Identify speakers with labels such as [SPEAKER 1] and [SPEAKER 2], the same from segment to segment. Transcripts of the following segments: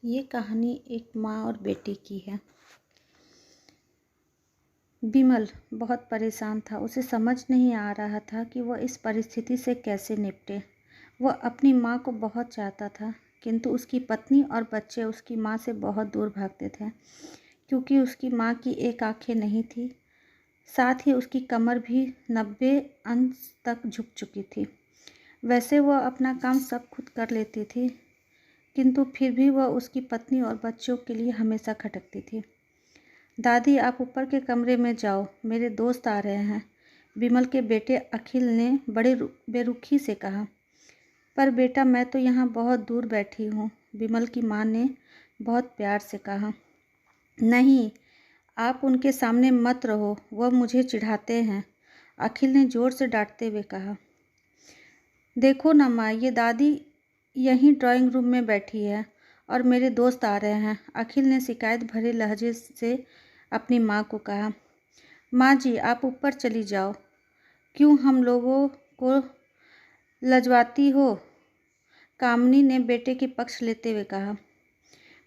[SPEAKER 1] ये कहानी एक माँ और बेटी की है। बिमल बहुत परेशान था। उसे समझ नहीं आ रहा था कि वह इस परिस्थिति से कैसे निपटे। वह अपनी माँ को बहुत चाहता था, किंतु उसकी पत्नी और बच्चे उसकी माँ से बहुत दूर भागते थे, क्योंकि उसकी माँ की एक आंखें नहीं थी, साथ ही उसकी कमर भी 90 अंश तक झुक चुकी थी। वैसे वह अपना काम सब खुद कर लेती थी, किंतु फिर भी वह उसकी पत्नी और बच्चों के लिए हमेशा खटकती थी। दादी, आप ऊपर के कमरे में जाओ, मेरे दोस्त आ रहे हैं, बिमल के बेटे अखिल ने बड़े बेरुखी से कहा। पर बेटा, मैं तो यहाँ बहुत दूर बैठी हूँ, बिमल की माँ ने बहुत प्यार से कहा। नहीं, आप उनके सामने मत रहो, वह मुझे चिढ़ाते हैं, अखिल ने ज़ोर से डांटते हुए कहा। देखो ना माँ, ये दादी यहीं ड्राइंग रूम में बैठी है और मेरे दोस्त आ रहे हैं, अखिल ने शिकायत भरे लहजे से अपनी माँ को कहा। माँ जी, आप ऊपर चली जाओ, क्यों हम लोगों को लजवाती हो, कामनी ने बेटे के पक्ष लेते हुए कहा।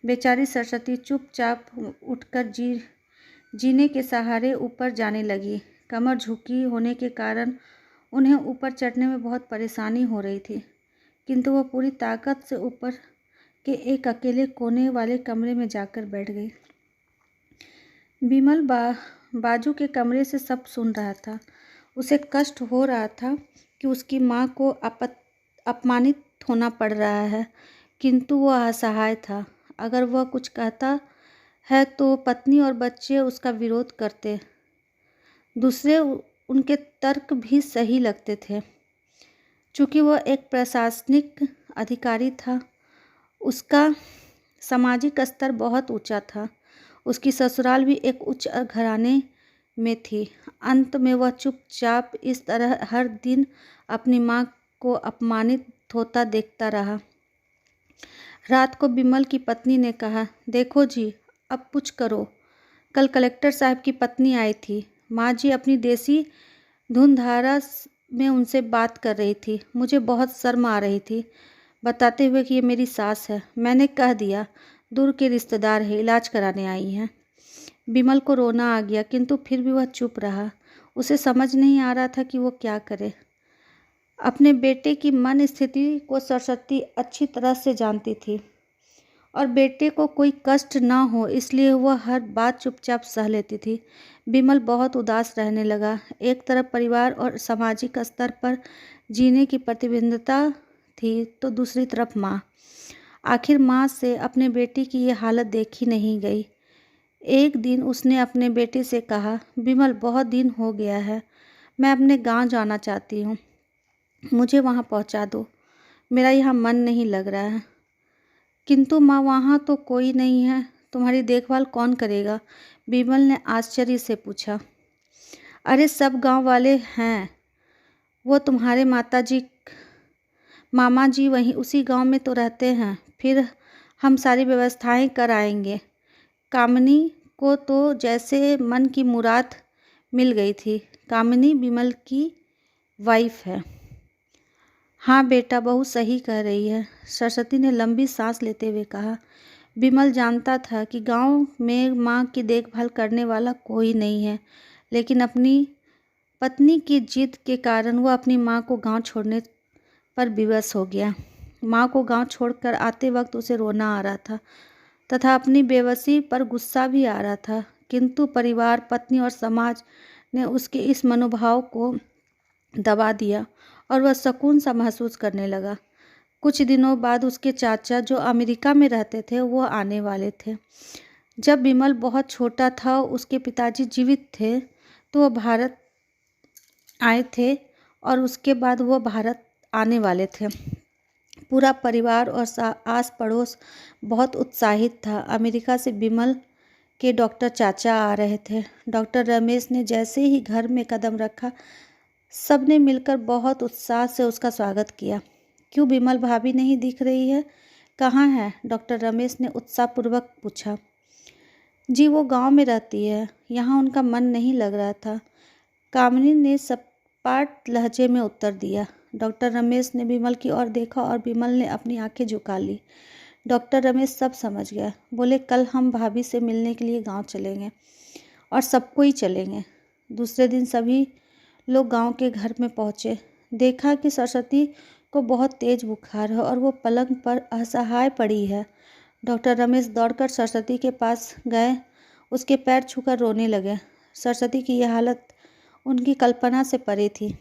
[SPEAKER 1] बेचारी सरस्वती चुपचाप उठकर जीने के सहारे ऊपर जाने लगी। कमर झुकी होने के कारण उन्हें ऊपर चढ़ने में बहुत परेशानी हो रही थी, किंतु वह पूरी ताकत से ऊपर के एक अकेले कोने वाले कमरे में जाकर बैठ गई। बिमल बाजू के कमरे से सब सुन रहा था। उसे कष्ट हो रहा था कि उसकी माँ को अपमानित होना पड़ रहा है, किंतु वह असहाय था। अगर वह कुछ कहता है तो पत्नी और बच्चे उसका विरोध करते। दूसरे उनके तर्क भी सही लगते थे। चूँकि वह एक प्रशासनिक अधिकारी था, उसका सामाजिक स्तर बहुत ऊंचा था। उसकी ससुराल भी एक उच्च घराने में थी। अंत में वह चुपचाप इस तरह हर दिन अपनी माँ को अपमानित होता देखता रहा। रात को बिमल की पत्नी ने कहा, देखो जी, अब कुछ करो। कल कलेक्टर साहब की पत्नी आई थी। माँ जी अपनी देसी धुनधारा में उनसे बात कर रही थी। मुझे बहुत शर्म आ रही थी, बताते हुए कि ये मेरी सास है। मैंने कह दिया, दूर के रिश्तेदार है, इलाज कराने आई हैं। बिमल को रोना आ गया, किंतु फिर भी वह चुप रहा। उसे समझ नहीं आ रहा था कि वो क्या करे। अपने बेटे की मन स्थिति को सरस्वती अच्छी तरह से जानती थी और बेटे को कोई कष्ट न हो, इसलिए वह हर बात चुपचाप सह लेती थी। बिमल बहुत उदास रहने लगा। एक तरफ परिवार और सामाजिक स्तर पर जीने की प्रतिबद्धता थी, तो दूसरी तरफ माँ। आखिर माँ से अपने बेटे की ये हालत देखी नहीं गई। एक दिन उसने अपने बेटे से कहा, बिमल, बहुत दिन हो गया है, मैं अपने गांव जाना चाहती हूँ, मुझे वहाँ पहुँचा दो, मेरा यहाँ मन नहीं लग रहा है। किंतु माँ, वहाँ तो कोई नहीं है, तुम्हारी देखभाल कौन करेगा? बिमल ने आश्चर्य से पूछा। अरे सब गांव वाले हैं, वो तुम्हारे मामा जी वहीं उसी गांव में तो रहते हैं, फिर हम सारी व्यवस्थाएं कर आएंगे। कामिनी को तो जैसे मन की मुराद मिल गई थी। कामिनी बिमल की वाइफ है। हाँ बेटा, बहू सही कह रही है, सरस्वती ने लंबी सांस लेते हुए कहा। बिमल जानता था कि गांव में माँ की देखभाल करने वाला कोई नहीं है, लेकिन अपनी पत्नी की जिद के कारण वह अपनी माँ को गांव छोड़ने पर विवश हो गया। माँ को गांव छोड़कर आते वक्त उसे रोना आ रहा था तथा अपनी बेबसी पर गुस्सा भी आ रहा था, किंतु परिवार, पत्नी और समाज ने उसके इस मनोभाव को दबा दिया और वह सुकून सा महसूस करने लगा। कुछ दिनों बाद उसके चाचा, जो अमेरिका में रहते थे, वो आने वाले थे। जब बिमल बहुत छोटा था, उसके पिताजी जीवित थे, तो वह भारत आए थे और उसके बाद वह भारत आने वाले थे। पूरा परिवार और आस पड़ोस बहुत उत्साहित था। अमेरिका से बिमल के डॉक्टर चाचा आ रहे थे। डॉक्टर रमेश ने जैसे ही घर में कदम रखा, सबने मिलकर बहुत उत्साह से उसका स्वागत किया। क्यों बिमल भाभी नहीं दिख रही है, कहाँ है? डॉक्टर रमेश ने उत्साहपूर्वक पूछा। जी, वो गांव में रहती है, यहाँ उनका मन नहीं लग रहा था, कामिनी ने सपाट लहजे में उत्तर दिया। डॉक्टर रमेश ने बिमल की ओर देखा और बिमल ने अपनी आंखें झुका ली। डॉक्टर रमेश सब समझ गया। बोले, कल हम भाभी से मिलने के लिए गांव चलेंगे और सबको ही चलेंगे। दूसरे दिन सभी लोग गांव के घर में पहुंचे। देखा कि सरस्वती को बहुत तेज बुखार है और वो पलंग पर असहाय पड़ी है। डॉक्टर रमेश दौड़कर सरस्वती के पास गए, उसके पैर छूकर रोने लगे। सरस्वती की यह हालत उनकी कल्पना से परे थी।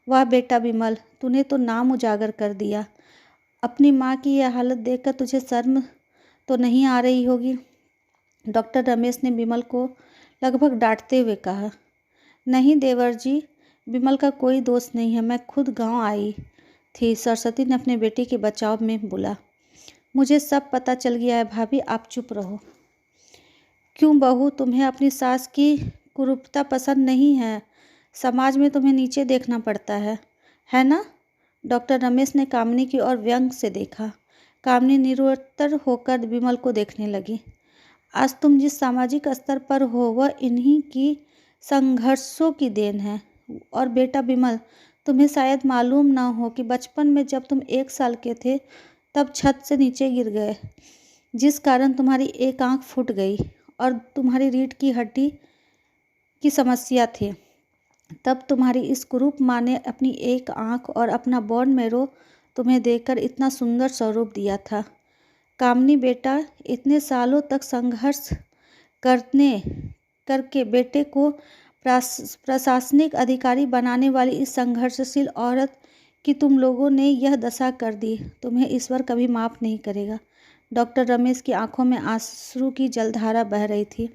[SPEAKER 1] वाह बेटा विमल, तूने तो नाम उजागर कर दिया। अपनी माँ की यह हालत देखकर तुझे शर्म तो नहीं आ रही होगी। डॉक्टर रमेश ने विमल को लगभग डांटते हुए कहा। नहीं देवर जी, विमल का कोई दोष नहीं है, मैं खुद गांव आई थी, सरस्वती ने अपने बेटे के बचाव में बोला। मुझे सब पता चल गया है भाभी, आप चुप रहो। क्यों बहू, तुम्हें अपनी सास की कुरूपता पसंद नहीं है? समाज में तुम्हें नीचे देखना पड़ता है ना? डॉक्टर रमेश ने कामिनी की ओर व्यंग से देखा। कामिनी निरुत्तर होकर विमल को देखने लगी। आज तुम जिस सामाजिक स्तर पर हो वह इन्हीं की संघर्षों की देन है। और बेटा विमल, तुम्हें शायद मालूम ना हो कि बचपन में जब तुम 1 साल के थे तब छत से नीचे गिर गए, जिस कारण तुम्हारी एक आंख फूट गई और तुम्हारी रीढ़ की हड्डी की समस्या थी। तब तुम्हारी इस कुरूप माँ ने अपनी एक आंख और अपना बोन मैरो तुम्हें देकर इतना सुंदर स्वरूप दिया था। कामिनी बेटा, इतने सालों तक संघर्ष करके बेटे को प्रशासनिक अधिकारी बनाने वाली इस संघर्षशील औरत की तुम लोगों ने यह दशा कर दी, तुम्हें ईश्वर कभी माफ़ नहीं करेगा। डॉक्टर रमेश की आंखों में आंसू की जलधारा बह रही थी।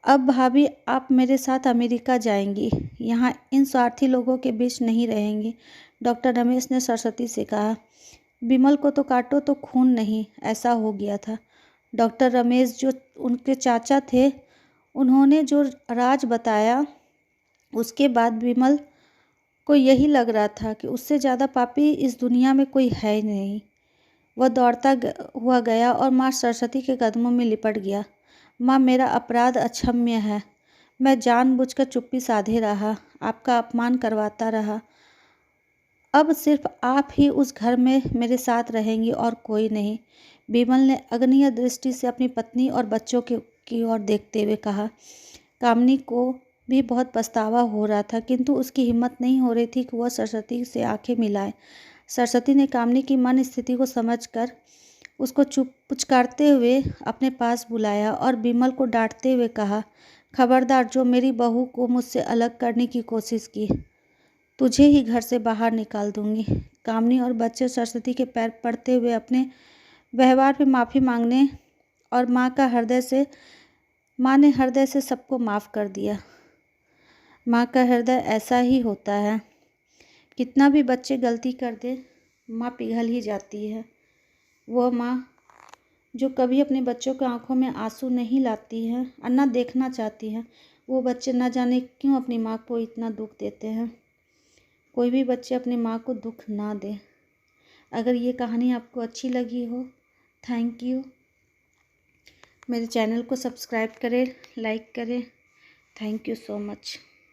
[SPEAKER 1] अब भाभी, आप मेरे साथ अमेरिका जाएंगी, यहाँ इन स्वार्थी लोगों के बीच नहीं रहेंगी, डॉक्टर रमेश ने सरस्वती से कहा। विमल को तो काटो तो खून नहीं, ऐसा हो गया था। डॉक्टर रमेश जो उनके चाचा थे, उन्होंने जो राज बताया, उसके बाद विमल को यही लग रहा था कि उससे ज़्यादा पापी इस दुनिया में कोई है ही नहीं। वह दौड़ता हुआ गया और माँ सरस्वती के कदमों में लिपट गया। माँ, मेरा अपराध अक्षम्य है। मैं जानबूझकर चुप्पी साधे रहा, आपका अपमान करवाता रहा। अब सिर्फ आप ही उस घर में मेरे साथ रहेंगी और कोई नहीं। विमल ने अग्निय दृष्टि से अपनी पत्नी और बच्चों की ओर देखते हुए कहा। कामिनी को भी बहुत पछतावा हो रहा था, किंतु उसकी हिम्मत नहीं हो रही थी कि वह सरस्वती से आंखें मिलाए। सरस्वती ने कामिनी की मन स्थिति को समझकर उसको पुचकारते हुए अपने पास बुलाया और विमल को डांटते हुए कहा, खबरदार, जो मेरी बहू को मुझसे अलग करने की कोशिश की, तुझे ही घर से बाहर निकाल दूंगी। कामिनी और बच्चे सरस्वती के पैर पड़ते हुए अपने व्यवहार पर माफ़ी मांगने और माँ ने हृदय से सबको माफ़ कर दिया। माँ का हृदय ऐसा ही होता है, कितना भी बच्चे गलती कर दे, माँ पिघल ही जाती है। वह माँ जो कभी अपने बच्चों की आंखों में आंसू नहीं लाती है और न देखना चाहती है, वो बच्चे न जाने क्यों अपनी माँ को इतना दुख देते हैं। कोई भी बच्चे अपनी माँ को दुख ना दे। अगर ये कहानी आपको अच्छी लगी हो, थैंक यू। मेरे चैनल को सब्सक्राइब करें, लाइक करें। Thank you so much.